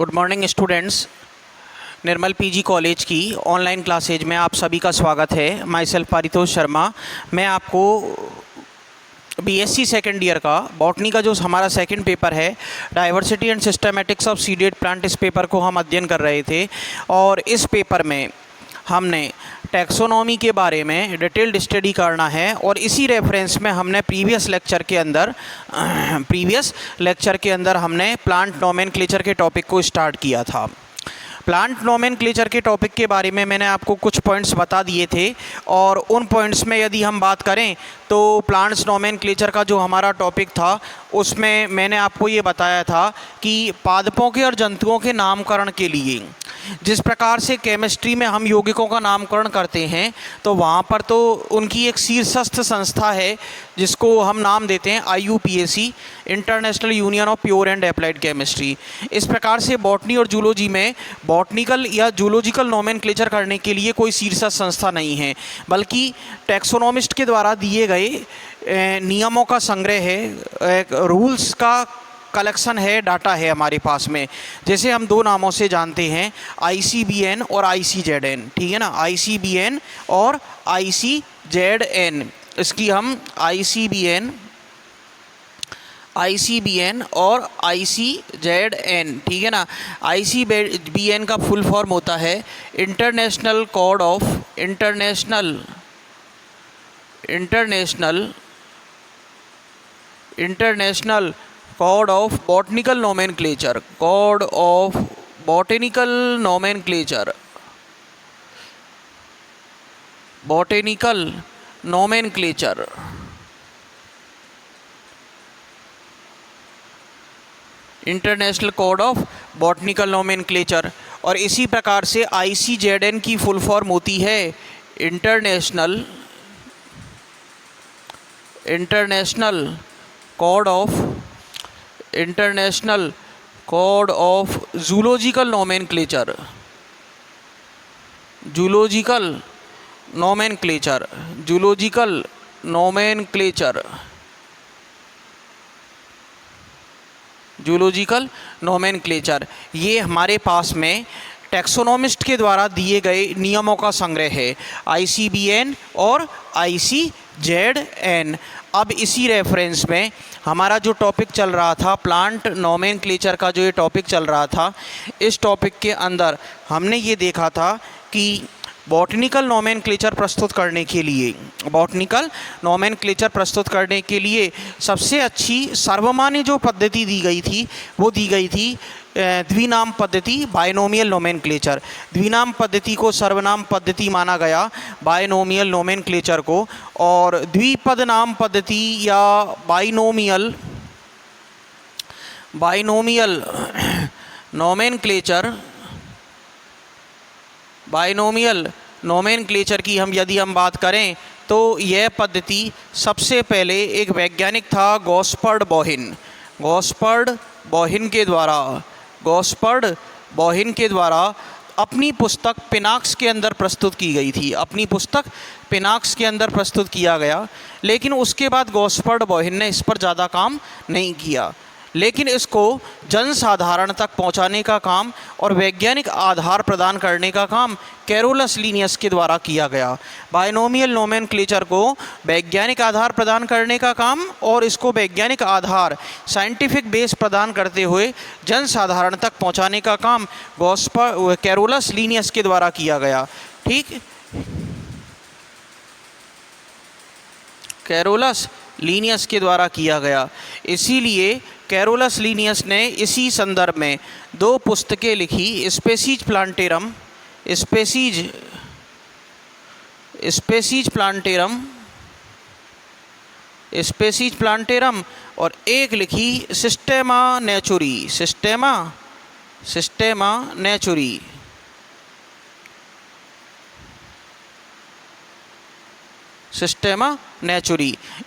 Good morning students. Nirmal PG college की online classes में आप सभी का स्वागत है। Myself Paritosh Sharma. मैं आपको बीएससी सेकेंड ईयर का बॉटनी का जो हमारा सेकंड पेपर है, diversity and systematics of seeded plant, इस पेपर को हम अध्ययन कर रहे थे और इस पेपर में हमने टैक्सोनॉमी के बारे में डिटेल्ड स्टडी करना है और इसी रेफरेंस में हमने प्रीवियस लेक्चर के अंदर हमने प्लांट नोमेनक्लेचर के टॉपिक को स्टार्ट किया था। प्लांट नोमेनक्लेचर के टॉपिक के बारे में मैंने आपको कुछ पॉइंट्स बता दिए थे और उन पॉइंट्स में यदि हम बात करें तो प्लांट्स नोमेनक्लेचर का जो हमारा टॉपिक था उसमें मैंने आपको ये बताया था कि पादपों के और जंतुओं के नामकरण के लिए जिस प्रकार से केमिस्ट्री में हम यौगिकों का नामकरण करते हैं तो वहाँ पर तो उनकी एक शीर्षस्थ संस्था है जिसको हम नाम देते हैं IUPAC, international union of pure and applied chemistry. इस प्रकार से बॉटनी और जूलॉजी में बॉटनिकल या जूलॉजिकल नोमेनक्लेचर करने के लिए कोई शीर्षस्थ संस्था नहीं है, बल्कि टैक्सोनॉमिस्ट के द्वारा दिए गए नियमों का संग्रह है, एक रूल्स का कलेक्शन है, डाटा है हमारे पास में। जैसे हम दो नामों से जानते हैं, ICBN और ICZN, ठीक है ना। ICBN और ICZN, इसकी हम ICBN और ICZN, ठीक है ना। ICBN का फुल फॉर्म होता है international code of botanical nomenclature. International code of botanical nomenclature. और इसी प्रकार से ICZN की फुल फॉर्म होती है international code of zoological nomenclature. Zoological nomenclature ये हमारे पास में टैक्सोनॉमिस्ट के द्वारा दिए गए नियमों का संग्रह है, ICBN और ICZN। अब इसी रेफरेंस में हमारा जो टॉपिक चल रहा था, प्लांट नोमेनक्लेचर का जो ये टॉपिक चल रहा था, इस टॉपिक के अंदर हमने ये देखा था कि बॉटनिकल नोमेनक्लेचर प्रस्तुत करने के लिए सबसे अच्छी सर्वमान्य जो पद्धति दी गई थी वो दी गई थी द्विनाम पद्धति, बायनोमियल नोमेनक्लेचर। द्विनाम पद्धति को सर्वनाम पद्धति माना गया, बायनोमियल नोमेनक्लेचर को, और द्विपद नाम पद्धति या बायनोमियल नोमेनक्लेचर की यदि हम बात करें तो यह पद्धति सबसे पहले एक वैज्ञानिक था गॉस्पर्ड बोहिन के द्वारा अपनी पुस्तक पिनाक्स के अंदर प्रस्तुत की गई थी। प्रस्तुत किया गया, लेकिन उसके बाद गॉस्पर्ड बोहिन ने इस पर ज़्यादा काम नहीं किया, लेकिन इसको जनसाधारण तक पहुंचाने का काम और वैज्ञानिक आधार प्रदान करने का काम कैरोलस लीनियस के द्वारा किया गया। बायनोमियल नोमेनक्लेचर को वैज्ञानिक आधार प्रदान करने का काम और इसको वैज्ञानिक आधार, साइंटिफिक बेस प्रदान करते हुए जनसाधारण तक पहुंचाने का काम कैरोलस लीनियस के द्वारा किया गया। ठीक, कैरोलस लीनियस के द्वारा किया गया। इसीलिए कैरोलस लीनियस ने इसी संदर्भ में दो पुस्तकें लिखी, स्पेसीज प्लांटेरम और एक लिखी सिस्टेमा नेचुरी।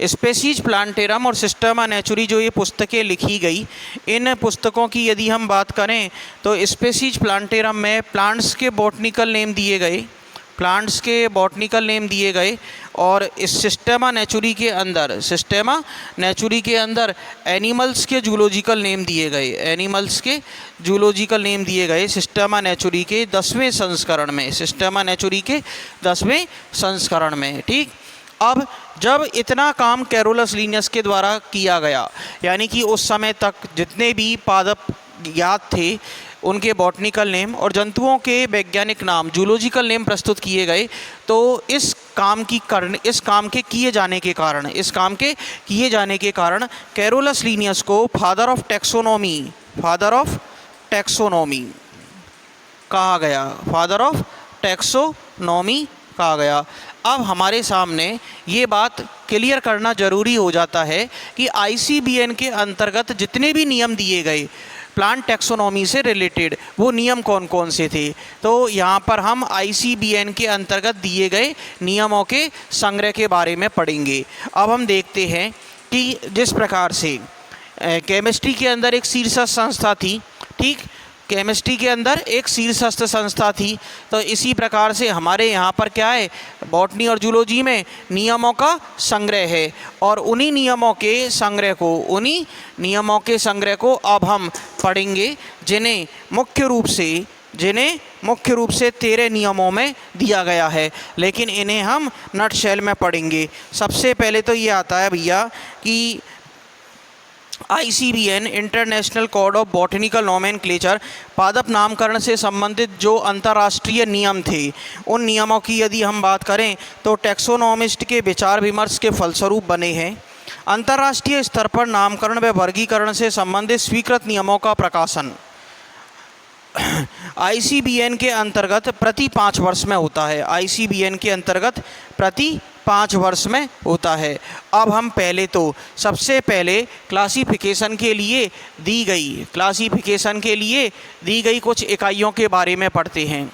स्पेसीज प्लांटेरम और सिस्टेमा नेचुरी जो ये पुस्तकें लिखी गई, इन पुस्तकों की यदि हम बात करें तो स्पेसीज प्लांटेरम में प्लांट्स के बॉटनिकल नेम दिए गए, प्लांट्स के बॉटनिकल नेम दिए गए और इस सिस्टेमा नेचुरी के अंदर एनिमल्स के जूलॉजिकल नेम दिए गए सिस्टेमा नेचुरी के 10वें संस्करण में। ठीक, अब जब इतना काम कैरोलस लीनियस के द्वारा किया गया, यानी कि उस समय तक जितने भी पादप ज्ञात थे उनके बॉटनिकल नेम और जंतुओं के वैज्ञानिक नाम जूलॉजिकल नेम प्रस्तुत किए गए, तो इस काम के किए जाने के कारण कैरोलस लीनियस को फादर ऑफ टैक्सोनॉमी कहा गया। अब हमारे सामने ये बात क्लियर करना ज़रूरी हो जाता है कि ICBN के अंतर्गत जितने भी नियम दिए गए प्लांट टैक्सोनॉमी से रिलेटेड, वो नियम कौन कौन से थे। तो यहाँ पर हम ICBN के अंतर्गत दिए गए नियमों के संग्रह के बारे में पढ़ेंगे। अब हम देखते हैं कि जिस प्रकार से केमिस्ट्री के अंदर एक शीर्षस्थ संस्था थी, ठीक, केमिस्ट्री के अंदर एक शीर्षस्थ संस्था थी, तो इसी प्रकार से हमारे यहाँ पर क्या है, बॉटनी और जूलॉजी में नियमों का संग्रह है और उन्हीं नियमों के संग्रह को अब हम पढ़ेंगे, जिन्हें मुख्य रूप से 13 नियमों में दिया गया है, लेकिन इन्हें हम नटशेल में पढ़ेंगे। सबसे पहले तो ये आता है भैया कि ICBN international code of botanical nomenclature, पादप नामकरण से संबंधित जो अंतर्राष्ट्रीय नियम थे, उन नियमों की यदि हम बात करें तो टैक्सोनॉमिस्ट के विचार विमर्श के फलस्वरूप बने हैं। अंतर्राष्ट्रीय स्तर पर नामकरण व वर्गीकरण से संबंधित स्वीकृत नियमों का प्रकाशन ICBN के अंतर्गत प्रति 5 वर्ष में होता है। अब हम सबसे पहले क्लासिफिकेशन के लिए दी गई कुछ इकाइयों के बारे में पढ़ते हैं।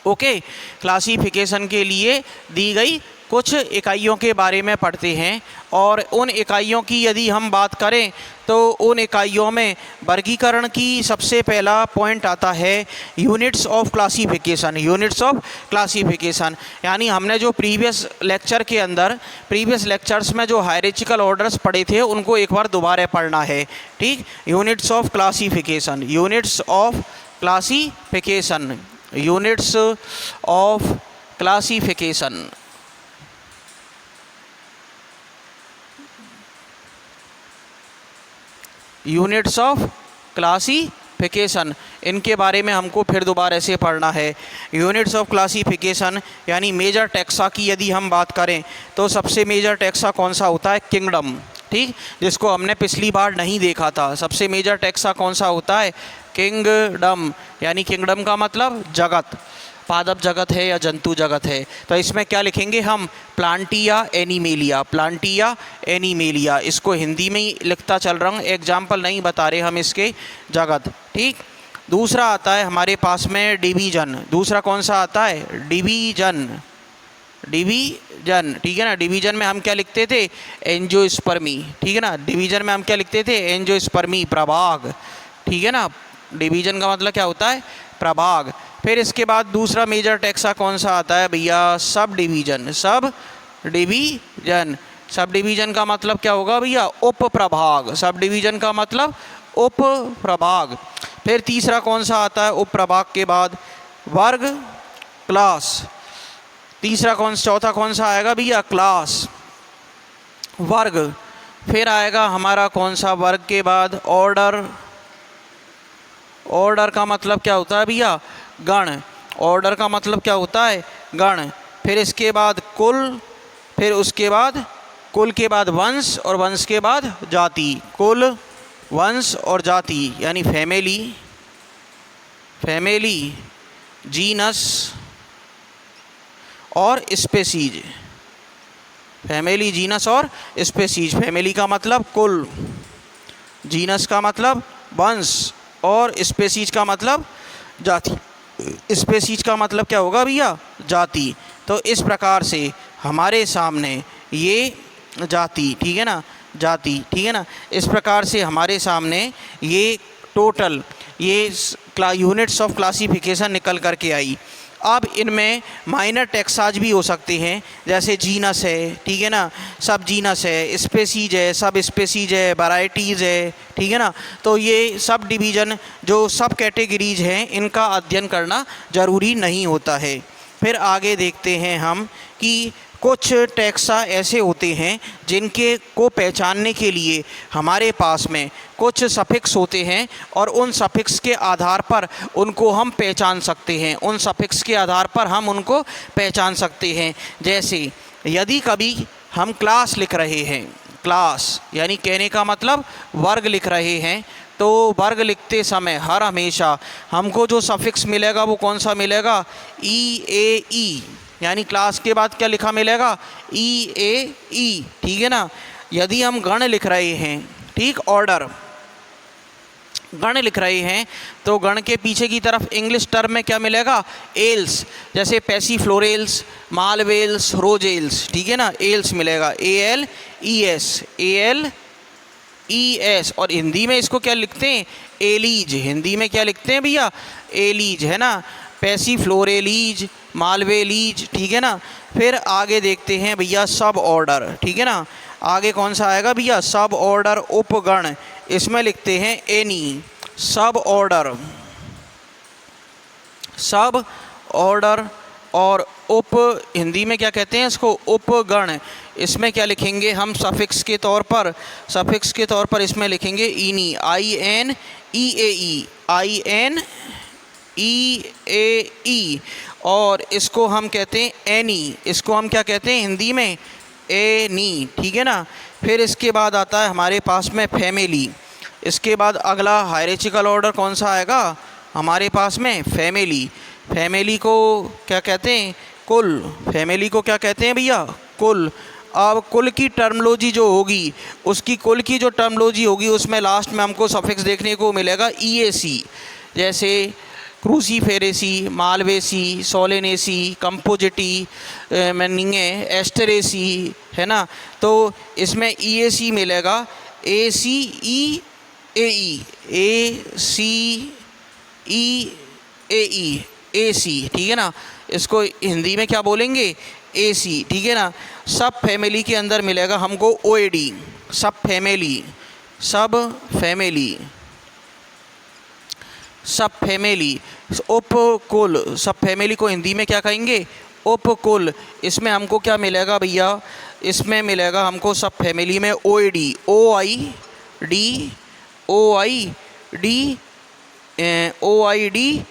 ओके, क्लासिफिकेशन के लिए दी गई कुछ इकाइयों के बारे में पढ़ते हैं और उन इकाइयों की यदि हम बात करें तो उन इकाइयों में वर्गीकरण की सबसे पहला पॉइंट आता है यूनिट्स ऑफ क्लासिफिकेशन। यानी हमने जो प्रीवियस लेक्चर्स में जो हायरार्चिकल ऑर्डर्स पढ़े थे उनको एक बार दोबारा पढ़ना है। ठीक, units of classification. Units of classification, इनके बारे में हमको फिर दोबारा से पढ़ना है। यूनिट्स ऑफ क्लासिफिकेशन यानी मेजर टैक्सा की यदि हम बात करें तो सबसे मेजर टैक्सा कौन सा होता है, किंगडम। ठीक, जिसको हमने पिछली बार नहीं देखा था। सबसे मेजर टैक्सा कौन सा होता है, किंगडम। यानी किंगडम का मतलब जगत, पादप जगत है या जंतु जगत है। तो इसमें क्या लिखेंगे हम, प्लांटिया एनिमेलिया। इसको हिंदी में ही लिखता चल रहा हूँ, एग्जाम्पल नहीं बता रहे हम इसके जगत। ठीक, दूसरा आता है हमारे पास में डिवीजन। दूसरा कौन सा आता है, डिवीजन। ठीक है ना, डिवीजन में हम क्या लिखते थे, एंजियोस्पर्मी। ठीक है ना, डिवीजन में हम क्या लिखते थे, एंजियोस्पर्मी, प्रभाग। ठीक है ना, डिवीजन का मतलब क्या होता है, प्रभाग। फिर इसके बाद दूसरा मेजर टैक्सा कौन सा आता है भैया, सब डिवीजन का मतलब क्या होगा भैया, उप प्रभाग। सब डिवीजन का मतलब उप प्रभाग। फिर तीसरा कौन सा आता है उप प्रभाग के बाद, वर्ग, क्लास। चौथा कौन सा आएगा भैया, क्लास, वर्ग। फिर आएगा हमारा कौन सा, वर्ग के बाद ऑर्डर का मतलब क्या होता है भैया, गण। ऑर्डर का मतलब क्या होता है, गण। फिर इसके बाद कुल, फिर उसके बाद कुल के बाद वंश और वंश के बाद जाति। कुल, वंश और जाति यानी फैमिली, जीनस और स्पेसीज। फैमिली का मतलब कुल, जीनस का मतलब वंश और स्पेसीज का मतलब जाति। स्पेसीज का मतलब क्या होगा भैया, जाति। तो इस प्रकार से हमारे सामने ये जाति, ठीक है ना, इस प्रकार से हमारे सामने ये टोटल ये यूनिट्स ऑफ क्लासिफिकेशन निकल करके आई। अब इनमें माइनर टेक्साज भी हो सकते हैं, जैसे जीनस है, ठीक है ना, सब जीनस है, स्पेसीज है, सब स्पेसीज है, वैराइटीज़ है, ठीक है ना। तो ये सब डिवीज़न जो सब कैटेगरीज हैं इनका अध्ययन करना ज़रूरी नहीं होता है। फिर आगे देखते हैं हम कि कुछ टैक्सा ऐसे होते हैं जिनके को पहचानने के लिए हमारे पास में कुछ सफिक्स होते हैं और उन सफिक्स के आधार पर उनको हम पहचान सकते हैं, उन सफिक्स के आधार पर हम उनको पहचान सकते हैं। जैसे यदि कभी हम क्लास लिख रहे हैं, क्लास यानी कहने का मतलब वर्ग लिख रहे हैं, तो वर्ग लिखते समय हर हमेशा हमको जो सफिक्स मिलेगा वो कौन सा मिलेगा, ई ए ई, यानी क्लास के बाद क्या लिखा मिलेगा, ई ए ई, ठीक है ना। यदि हम गण लिख रहे हैं, ठीक, ऑर्डर गण लिख रहे हैं, तो गण के पीछे की तरफ इंग्लिश टर्म में क्या मिलेगा, एल्स, जैसे पैसीफ्लोरेल्स, मालवेल्स, रोजेल्स, ठीक है ना, एल्स मिलेगा, A L E S, A L E S. और हिंदी में इसको क्या लिखते हैं, एलीज, हिंदी में क्या लिखते हैं भैया, एलीज, है ना, पैसीफ्लोरेलीज, मालवेलीज, ठीक है ना। फिर आगे देखते हैं भैया सब ऑर्डर, ठीक है ना, आगे कौन सा आएगा भैया, सब ऑर्डर उपगण, इसमें लिखते हैं एनी, सब ऑर्डर, सब ऑर्डर, और उप हिंदी में क्या कहते हैं इसको, उपगण, इसमें क्या लिखेंगे हम सफिक्स के तौर पर, सफिक्स के तौर पर इसमें लिखेंगे इनी, I N E A E, I N E A ई, और इसको हम कहते हैं एनी, इसको हम क्या कहते हैं हिंदी में, एनी, ठीक है ना। फिर इसके बाद आता है हमारे पास में फैमिली, इसके बाद अगला हायरार्चिकल ऑर्डर कौन सा आएगा हमारे पास में, फैमिली, फैमिली को क्या कहते हैं, कुल, फैमिली को क्या कहते हैं भैया, कुल। अब कुल की टर्मोलॉजी जो होगी, उसकी कुल की जो टर्मोलॉजी होगी उसमें लास्ट में हमको सफिक्स देखने को मिलेगा ई ए सी, जैसे क्रूसीफेरेसी, मालवेसी, सोलेनेसी, कंपोजिटी, मैनिंगे, एस्टरेसी, है ना। तो इसमें ई ए सी मिलेगा, ए सी ई A E, A C E A ई, ए सी, ठीक है ना, इसको हिंदी में क्या बोलेंगे, ए सी, ठीक है ना। सब फैमिली के अंदर मिलेगा हमको ओ ए डी, सब फैमिली, सब फैमिली, सब फैमिली, उपकुल, सब फैमिली को हिंदी में क्या कहेंगे, उपकुल। इसमें हमको क्या मिलेगा भैया, इसमें मिलेगा हमको सब फैमिली में O A D, O I D, O I D, O I D,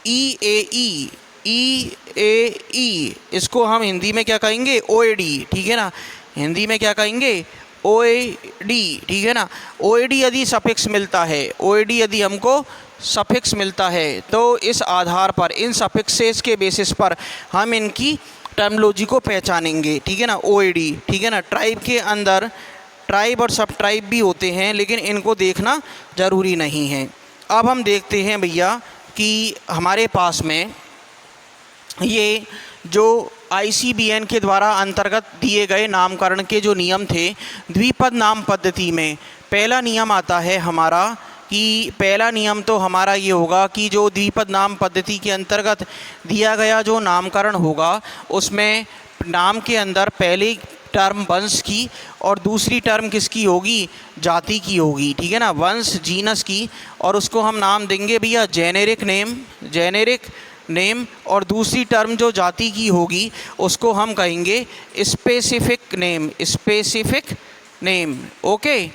E A E, E A E, इसको हम हिंदी में क्या कहेंगे, ओ ए डी, ठीक है ना, हिंदी में क्या कहेंगे, ओ ए डी, ठीक है ना। ओ ए डी यदि सफिक्स मिलता है, ओ ए डी यदि हमको सफिक्स मिलता है, तो इस आधार पर, इन सफिक्सेस के बेसिस पर हम इनकी टर्मोलॉजी को पहचानेंगे, ठीक है ना, ओ ए डी, ठीक है ना। ट्राइब के अंदर ट्राइब और सब ट्राइब भी होते हैं, लेकिन इनको देखना ज़रूरी नहीं है। अब हम देखते हैं भैया कि हमारे पास में ये जो ICBN के द्वारा अंतर्गत दिए गए नामकरण के जो नियम थे, द्विपद नाम पद्धति में पहला नियम आता है हमारा, कि पहला नियम तो हमारा ये होगा कि जो द्विपद नाम पद्धति के अंतर्गत दिया गया जो नामकरण होगा, उसमें नाम के अंदर पहली टर्म वंश की और दूसरी टर्म किसकी होगी, जाति की होगी, ठीक है ना, वंश जीनस की, और उसको हम नाम देंगे भैया जेनेरिक नेम, जेनेरिक नेम, और दूसरी टर्म जो जाति की होगी उसको हम कहेंगे specific name, specific name, okay.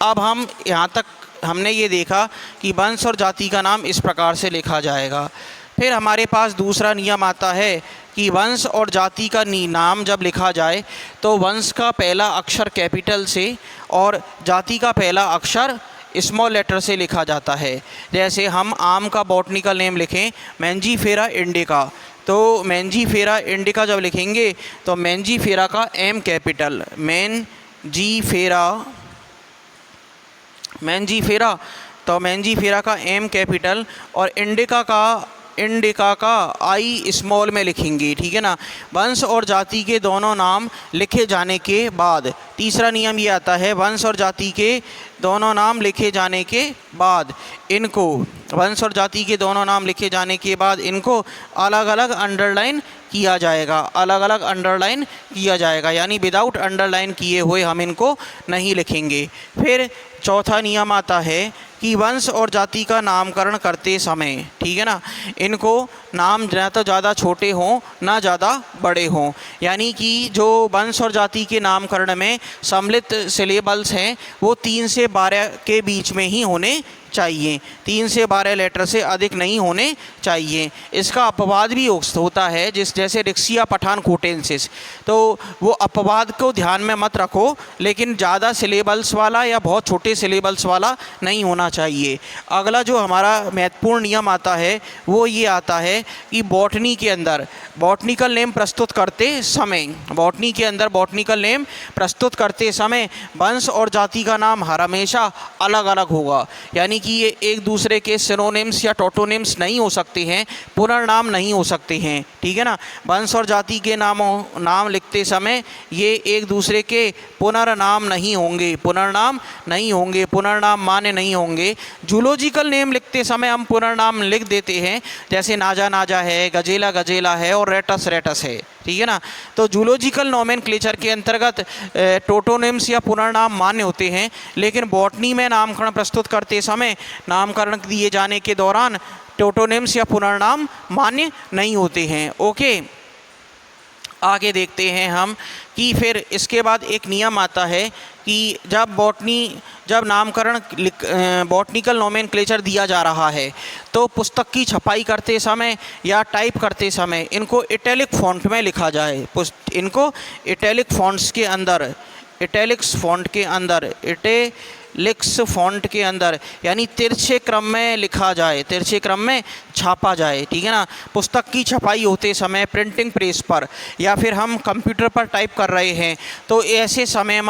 अब हम यहाँ तक हमने ये देखा कि वंश और जाति का नाम इस प्रकार से लिखा जाएगा। फिर हमारे पास दूसरा नियम आता है कि वंश और जाति का नाम जब लिखा जाए तो वंश का पहला अक्षर कैपिटल से और जाति का पहला अक्षर स्मॉल लेटर से लिखा जाता है। जैसे हम आम का बॉटनिकल नेम लिखें मैंजीफेरा इंडिका, तो मैंजीफेरा इंडिका जब लिखेंगे तो मैंजीफेरा का एम कैपिटल, मैंजीफेरा, तो मैंजीफेरा का एम कैपिटल और इंडिका का इंडिका का आई स्मॉल में लिखेंगे, ठीक है ना। वंश और जाति के दोनों नाम लिखे जाने के बाद, तीसरा नियम ये आता है, वंश और जाति के दोनों नाम लिखे जाने के बाद इनको, वंश और जाति के दोनों नाम लिखे जाने के बाद इनको अलग अलग अंडरलाइन किया जाएगा, अलग अलग अंडरलाइन किया जाएगा, यानी विदाउट अंडरलाइन किए हुए हम इनको नहीं लिखेंगे। फिर चौथा नियम आता है कि वंश और जाति का नामकरण करते समय, ठीक है ना, इनको नाम ना तो ज़्यादा छोटे हों ना ज़्यादा बड़े हों, यानी कि जो वंश और जाति के नामकरण में सम्मिलित सिलेबल्स हैं वो 3 से 12 के बीच में ही होने चाहिए, 3 से 12 लेटर से अधिक नहीं होने चाहिए। इसका अपवाद भी होता है, जैसे रिक्सिया पठान कोटेंसिस, तो वो अपवाद को ध्यान में मत रखो, लेकिन ज़्यादा सिलेबल्स वाला या बहुत छोटे सिलेबल्स वाला नहीं होना चाहिए। अगला जो हमारा महत्वपूर्ण नियम आता है वो ये आता है कि बॉटनी के अंदर बॉटनिकल नेम प्रस्तुत करते समय, बॉटनी के अंदर बॉटनिकल नेम प्रस्तुत करते समय वंश और जाति का नाम हर हमेशा अलग अलग होगा, यानी कि ये एक दूसरे के सिनोनिम्स या टोटोनिम्स नहीं हो सकते हैं, पुनर्नाम नहीं हो सकते हैं, ठीक है ना। वंश और जाति के नाम लिखते समय ये एक दूसरे के पुनर्नाम नहीं होंगे, पुनर्नाम नहीं होंगे, पुनर्नाम मान्य नहीं होंगे। जूलॉजिकल नेम लिखते समय हम पुनर्नाम लिख देते हैं, जैसे नाजा नाजा है, गजेला गजेला है और रेटस रेटस है, ठीक है ना। तो जूलॉजिकल नोमेनक्लेचर के अंतर्गत टोटोनिम्स या पुनर्नाम मान्य होते हैं, लेकिन बॉटनी में नामकरण प्रस्तुत करते समय नामकरण दिए जाने के दौरान टोटोनिम्स या पुनर्नाम मान्य नहीं होते हैं। ओके, आगे देखते हैं हम कि फिर इसके बाद एक नियम आता है कि जब नामकरण बॉटनिकल नोमेनक्लेचर दिया जा रहा है तो पुस्तक की छपाई करते समय या टाइप करते समय इनको इटैलिक फॉन्ट में लिखा जाए, इनको इटैलिक फॉन्ट्स के अंदर, इटैलिक्स फॉन्ट के अंदर, इटैलिक्स फॉन्ट के अंदर, यानी तिरछे क्रम में लिखा जाए, तिरछे क्रम में छापा जाए, ठीक है ना। पुस्तक की छपाई होते समय प्रिंटिंग प्रेस पर या फिर हम कंप्यूटर पर टाइप कर रहे हैं तो ऐसे समय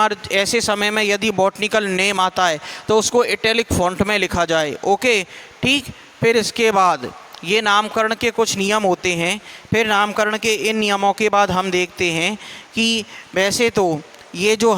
में यदि बॉटनिकल नेम आता है तो उसको इटैलिक फॉन्ट में लिखा जाए। ओके, ठीक। फिर इसके बाद ये नामकरण के कुछ नियम होते हैं। फिर नामकरण के इन नियमों के बाद हम देखते हैं कि वैसे तो ये जो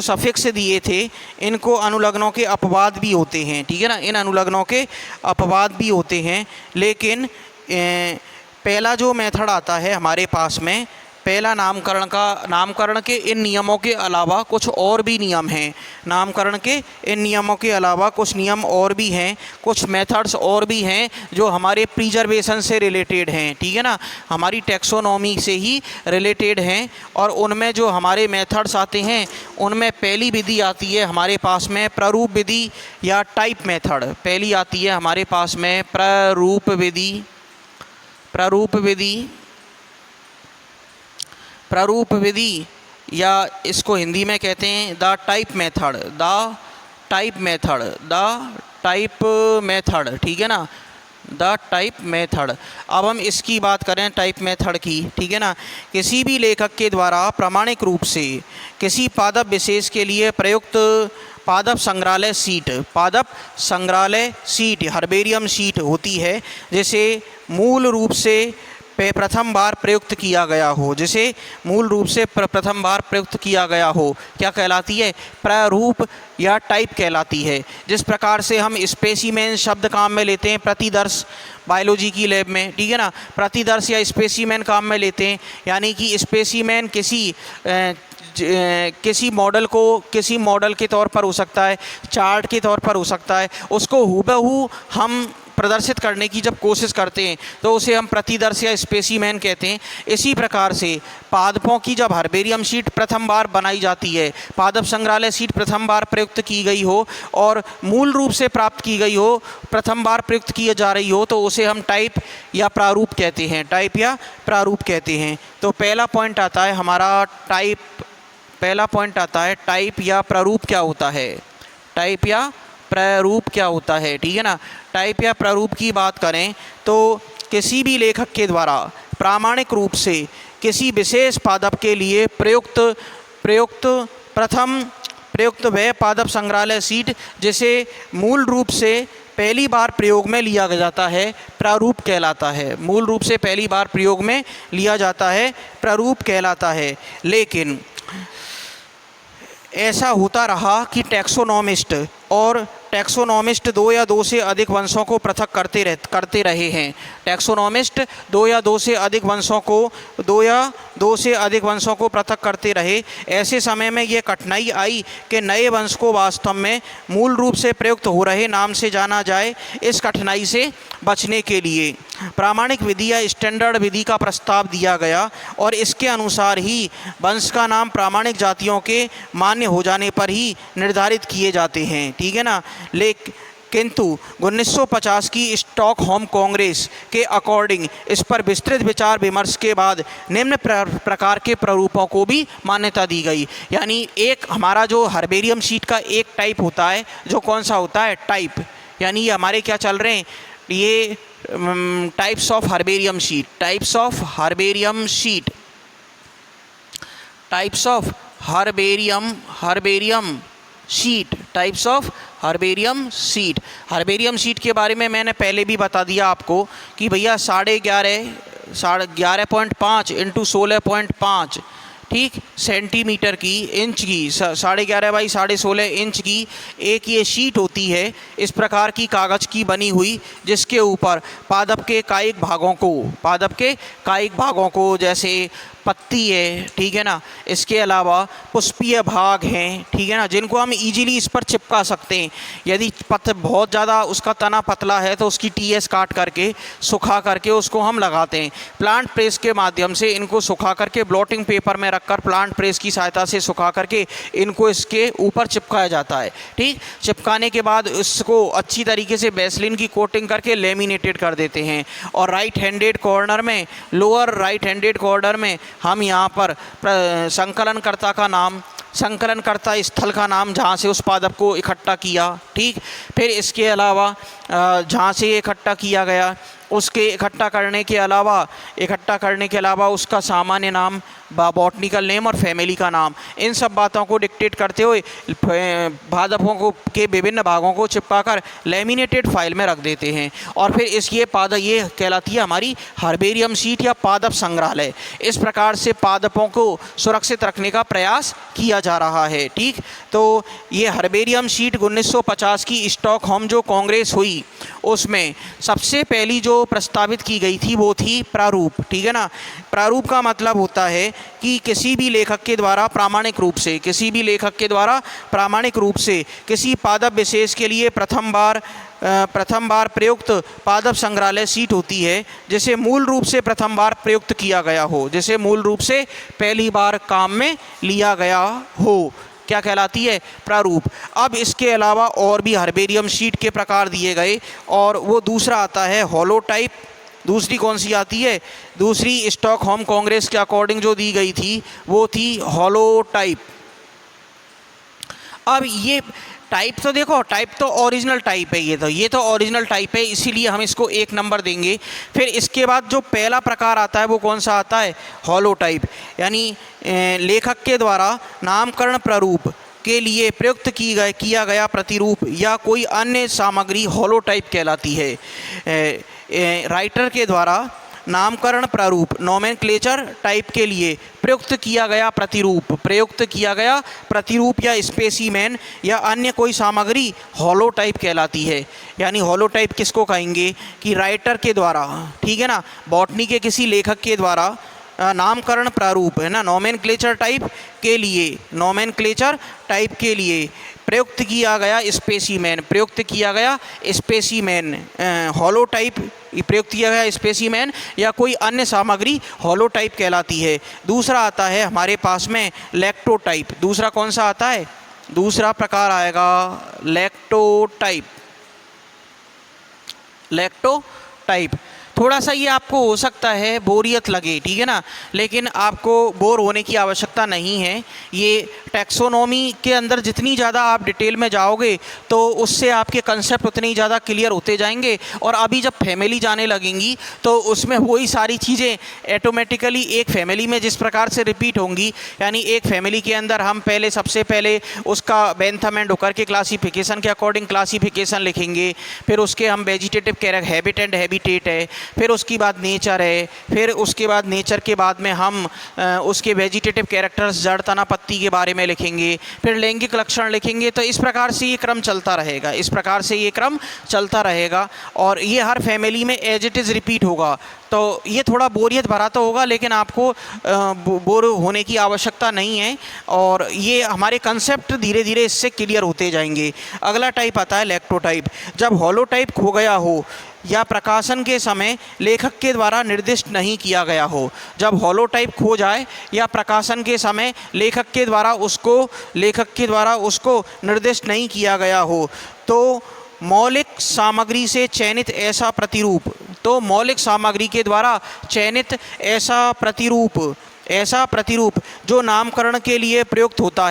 सफिक्स दिए थे इनको अनुलग्नों के अपवाद भी होते हैं, ठीक है ना, इन अनुलग्नों के अपवाद भी होते हैं, लेकिन पहला जो मेथड आता है हमारे पास में, पहला नामकरण के इन नियमों के अलावा कुछ और भी नियम हैं, नामकरण के इन नियमों के अलावा कुछ नियम और भी हैं, कुछ मेथड्स और भी हैं जो हमारे प्रिजर्वेशन से रिलेटेड हैं, ठीक है ना, हमारी टैक्सोनॉमी से ही रिलेटेड हैं। और उनमें जो हमारे मेथड्स आते हैं उनमें पहली विधि आती है हमारे पास में प्रारूप विधि या टाइप मेथड। पहली आती है हमारे पास में प्रारूप विधि या इसको हिंदी में कहते हैं द टाइप मेथड, ठीक है ना, द टाइप मेथड। अब हम इसकी बात करें टाइप मेथड की, ठीक है ना। किसी भी लेखक के द्वारा प्रामाणिक रूप से किसी पादप विशेष के लिए प्रयुक्त पादप संग्रहालय सीट हर्बेरियम सीट होती है, जिसे मूल रूप से प्रथम बार प्रयुक्त किया गया हो, प्रथम बार प्रयुक्त किया गया हो, क्या कहलाती है? प्रारूप या टाइप कहलाती है। जिस प्रकार से हम स्पेसीमेन शब्द काम में लेते हैं प्रतिदर्श बायोलॉजी की लैब में, ठीक है ना, प्रतिदर्श या स्पेसीमेन काम में लेते हैं, यानी कि स्पेसीमेन किसी मॉडल के तौर पर हो सकता है, चार्ट के तौर पर हो सकता है, उसको हूबहू हम प्रदर्शित करने की जब कोशिश करते हैं तो उसे हम प्रतिदर्श या स्पेसीमेन कहते हैं। इसी प्रकार से पादपों की जब हर्बेरियम शीट प्रथम बार बनाई जाती है, पादप संग्रहालय शीट प्रथम बार प्रयुक्त की गई हो और मूल रूप से प्राप्त की गई हो, प्रथम बार प्रयुक्त की जा रही हो, तो उसे हम टाइप या प्रारूप कहते हैं। तो पहला पॉइंट आता है हमारा टाइप या प्रारूप क्या होता है, ठीक है ना। टाइप या प्रारूप की बात करें तो किसी भी लेखक के द्वारा प्रामाणिक रूप से किसी विशेष पादप के लिए प्रयुक्त वह पादप संग्रहालय सीट जिसे मूल रूप से पहली बार प्रयोग में लिया जाता है, प्रारूप कहलाता है। मूल रूप से पहली बार प्रयोग में लिया जाता है, प्रारूप कहलाता है। लेकिन ऐसा होता रहा कि टैक्सोनॉमिस्ट और टैक्सोनॉमिस्ट दो या दो से अधिक वंशों को पृथक करते रहे हैं। टैक्सोनॉमिस्ट दो या दो से अधिक वंशों को पृथक करते रहे। ऐसे समय में ये कठिनाई आई कि नए वंश को वास्तव में मूल रूप से प्रयुक्त हो रहे नाम से जाना जाए। इस कठिनाई से बचने के लिए प्रामाणिक विधि या स्टैंडर्ड विधि का प्रस्ताव दिया गया और इसके अनुसार ही वंश का नाम प्रामाणिक जातियों के मान्य हो जाने पर ही निर्धारित किए जाते हैं, ठीक है ना। किंतु 1950 की स्टॉकहोम कांग्रेस के अकॉर्डिंग इस पर विस्तृत विचार विमर्श के बाद निम्न प्रकार के प्रारूपों को भी मान्यता दी गई। यानी एक हमारा जो हर्बेरियम शीट का एक टाइप होता है, जो कौन सा होता है, टाइप, यानी ये हमारे क्या चल रहे हैं, ये types of herbarium sheet, types of herbarium sheet, types of herbarium sheet, types of herbarium sheet. Herbarium sheet के बारे में मैंने पहले भी बता दिया आपको कि भैया 11.5 इंटू 16.5, ठीक, सेंटीमीटर की, इंच की, 11.5 बाई 16.5 इंच की एक ये शीट होती है, इस प्रकार की कागज़ की बनी हुई, जिसके ऊपर पादप के कायिक भागों को जैसे पत्ती है, ठीक है ना, इसके अलावा पुष्पीय भाग हैं, ठीक है ना, जिनको हम इजीली इस पर चिपका सकते हैं। यदि बहुत ज़्यादा उसका तना पतला है तो उसकी टीएस काट करके सुखा करके उसको हम लगाते हैं। प्लांट प्रेस के माध्यम से इनको सुखा करके ब्लॉटिंग पेपर में रखकर प्लांट प्रेस की सहायता से सुखा करके इनको इसके ऊपर चिपकाया जाता है, ठीक। चिपकाने के बाद इसको अच्छी तरीके से वैसलीन की कोटिंग करके लेमिनेटेड कर देते हैं और लोअर राइट हैंडेड कॉर्नर में हम यहाँ पर संकलनकर्ता स्थल का नाम, जहाँ से उस पादप को इकट्ठा किया, ठीक। फिर इसके अलावा जहाँ से ये इकट्ठा किया गया उसके इकट्ठा करने के अलावा उसका सामान्य नाम, बॉटनिकल नेम और फैमिली का नाम, इन सब बातों को डिक्टेट करते हुए पादपों के विभिन्न भागों को चिपकाकर लेमिनेटेड फाइल में रख देते हैं। और फिर ये कहलाती है हमारी हर्बेरियम शीट या पादप संग्रहालय। इस प्रकार से पादपों को सुरक्षित रखने का प्रयास किया जा रहा है, ठीक। तो ये हर्बेरियम शीट 1950 की स्टॉकहोम जो कांग्रेस हुई उसमें सबसे पहली जो प्रस्तावित की गई थी वो थी प्रारूप, ठीक है ना। प्रारूप का मतलब होता है कि किसी भी लेखक के द्वारा प्रामाणिक रूप से किसी पादप विशेष के लिए प्रथम बार प्रयुक्त पादप संग्रहालय शीट होती है, जिसे मूल रूप से प्रथम बार प्रयुक्त किया गया हो, जिसे मूल रूप से पहली बार काम में लिया गया हो, क्या कहलाती है, प्रारूप। अब इसके अलावा और भी हर्बेरियम शीट के प्रकार दिए गए और वो दूसरा आता है हॉलोटाइप। दूसरी कौन सी आती है, दूसरी स्टॉकहोम कांग्रेस के अकॉर्डिंग जो दी गई थी वो थी हॉलोटाइप। अब ये टाइप तो देखो, टाइप तो ओरिजिनल टाइप है, ये तो ओरिजिनल टाइप है, इसीलिए हम इसको 1 नंबर देंगे। फिर इसके बाद जो पहला प्रकार आता है वो कौन सा आता है, हॉलोटाइप, यानी लेखक के द्वारा नामकरण प्रारूप के लिए प्रयुक्त किया गया प्रतिरूप या कोई अन्य सामग्री हॉलोटाइप कहलाती है। राइटर के द्वारा नामकरण प्रारूप नोमेनक्लेचर टाइप के लिए प्रयुक्त किया गया प्रतिरूप या स्पेसीमेन या अन्य कोई सामग्री हॉलोटाइप कहलाती है। यानी हॉलोटाइप किसको कहेंगे कि राइटर के द्वारा, ठीक है ना, बॉटनी के किसी लेखक के द्वारा नामकरण प्रारूप, है ना, नोमेनक्लेचर टाइप के लिए प्रयुक्त किया गया स्पेसीमेन हॉलोटाइप, प्रयुक्त किया गया स्पेसीमेन या कोई अन्य सामग्री हॉलोटाइप कहलाती है। दूसरा आता है हमारे पास में लैक्टोटाइप। दूसरा कौन सा आता है, दूसरा प्रकार आएगा लैक्टोटाइप। थोड़ा सा ये आपको हो सकता है बोरियत लगे, ठीक है ना, लेकिन आपको बोर होने की आवश्यकता नहीं है। ये टैक्सोनॉमी के अंदर जितनी ज़्यादा आप डिटेल में जाओगे तो उससे आपके कंसेप्ट उतने ही ज़्यादा क्लियर होते जाएंगे। और अभी जब फैमिली जाने लगेंगी तो उसमें वही सारी चीज़ें ऑटोमेटिकली एक फैमिली में जिस प्रकार से रिपीट होंगी, यानी एक फैमिली के अंदर हम पहले सबसे पहले उसका बेंथम एंड हुकर के क्लासिफिकेशन के अकॉर्डिंग क्लासिफिकेशन लिखेंगे, फिर उसके हम vegetative character habit and habitat है, फिर उसके बाद नेचर है, फिर उसके बाद नेचर के बाद में हम उसके वेजिटेटिव कैरेक्टर्स जड़ तना पत्ती के बारे में लिखेंगे, फिर लैंगिक लक्षण लिखेंगे। तो इस प्रकार से ये क्रम चलता रहेगा, इस प्रकार से ये क्रम चलता रहेगा और ये हर फैमिली में एज इट इज़ रिपीट होगा। तो ये थोड़ा बोरियत भरा तो होगा, लेकिन आपको बोर होने की आवश्यकता नहीं है और ये हमारे कंसेप्ट धीरे धीरे इससे क्लियर होते जाएंगे। अगला टाइप आता है लैक्टोटाइप। जब हॉलोटाइप खो गया हो या प्रकाशन के समय लेखक के द्वारा निर्दिष्ट नहीं किया गया हो, जब हॉलोटाइप खो जाए या प्रकाशन के समय लेखक के द्वारा उसको निर्दिष्ट नहीं किया गया हो, तो मौलिक सामग्री से चयनित ऐसा प्रतिरूप जो नामकरण के लिए प्रयुक्त होता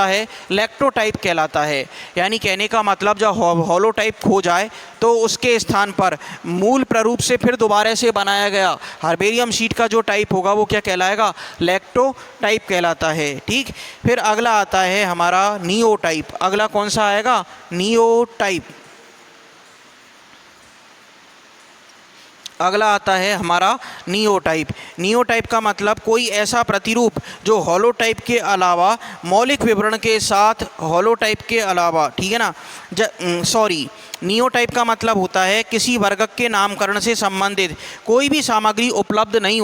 है लैक्टोटाइप कहलाता है। यानी कहने का मतलब जब हॉलोटाइप खो जाए तो उसके स्थान पर मूल प्रारूप से फिर दोबारा से बनाया गया हर्बेरियम शीट का जो टाइप होगा वो क्या कहलाएगा, लैक्टोटाइप कहलाता है। ठीक, फिर अगला आता है हमारा नियोटाइप। अगला कौन सा आएगा, नियोटाइप। अगला आता है हमारा नियोटाइप। नियोटाइप का मतलब कोई ऐसा प्रतिरूप जो हॉलोटाइप के अलावा मौलिक विवरण के साथ हॉलोटाइप के अलावा, ठीक है ना, नियोटाइप का मतलब होता है किसी वर्गक के नामकरण से संबंधित कोई भी सामग्री उपलब्ध नहीं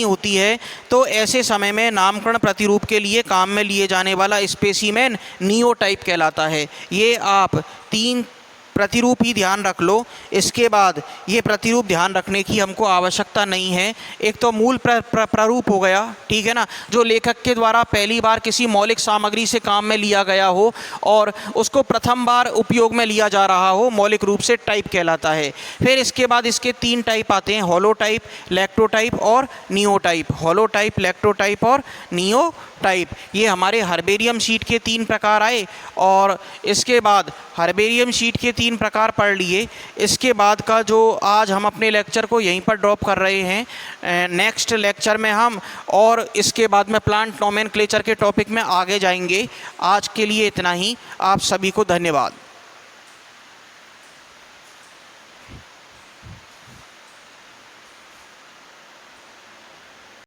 होती है, तो ऐसे समय में नामकरण प्रतिरूप के लिए काम में लिए जाने वाला स्पेसिमेन नियोटाइप कहलाता है। ये आप 3 प्रतिरूप ही ध्यान रख लो, इसके बाद ये प्रतिरूप ध्यान रखने की हमको आवश्यकता नहीं है। एक तो मूल प्रारूप हो गया, ठीक है ना, जो लेखक के द्वारा पहली बार किसी मौलिक सामग्री से काम में लिया गया हो और उसको प्रथम बार उपयोग में लिया जा रहा हो, मौलिक रूप से टाइप कहलाता है। फिर इसके बाद इसके 3 टाइप आते हैं, हॉलोटाइप, लैक्टोटाइप और नियोटाइप। हॉलोटाइप, लैक्टोटाइप और नियोटाइप, ये हमारे हर्बेरियम शीट के 3 प्रकार आए और इसके बाद हर्बेरियम शीट के 3 प्रकार पढ़ लिए। इसके बाद का जो आज हम अपने लेक्चर को यहीं पर ड्रॉप कर रहे हैं, नेक्स्ट लेक्चर में हम और इसके बाद में प्लांट नोमेनक्लेचर के टॉपिक में आगे जाएंगे। आज के लिए इतना ही। आप सभी को धन्यवाद।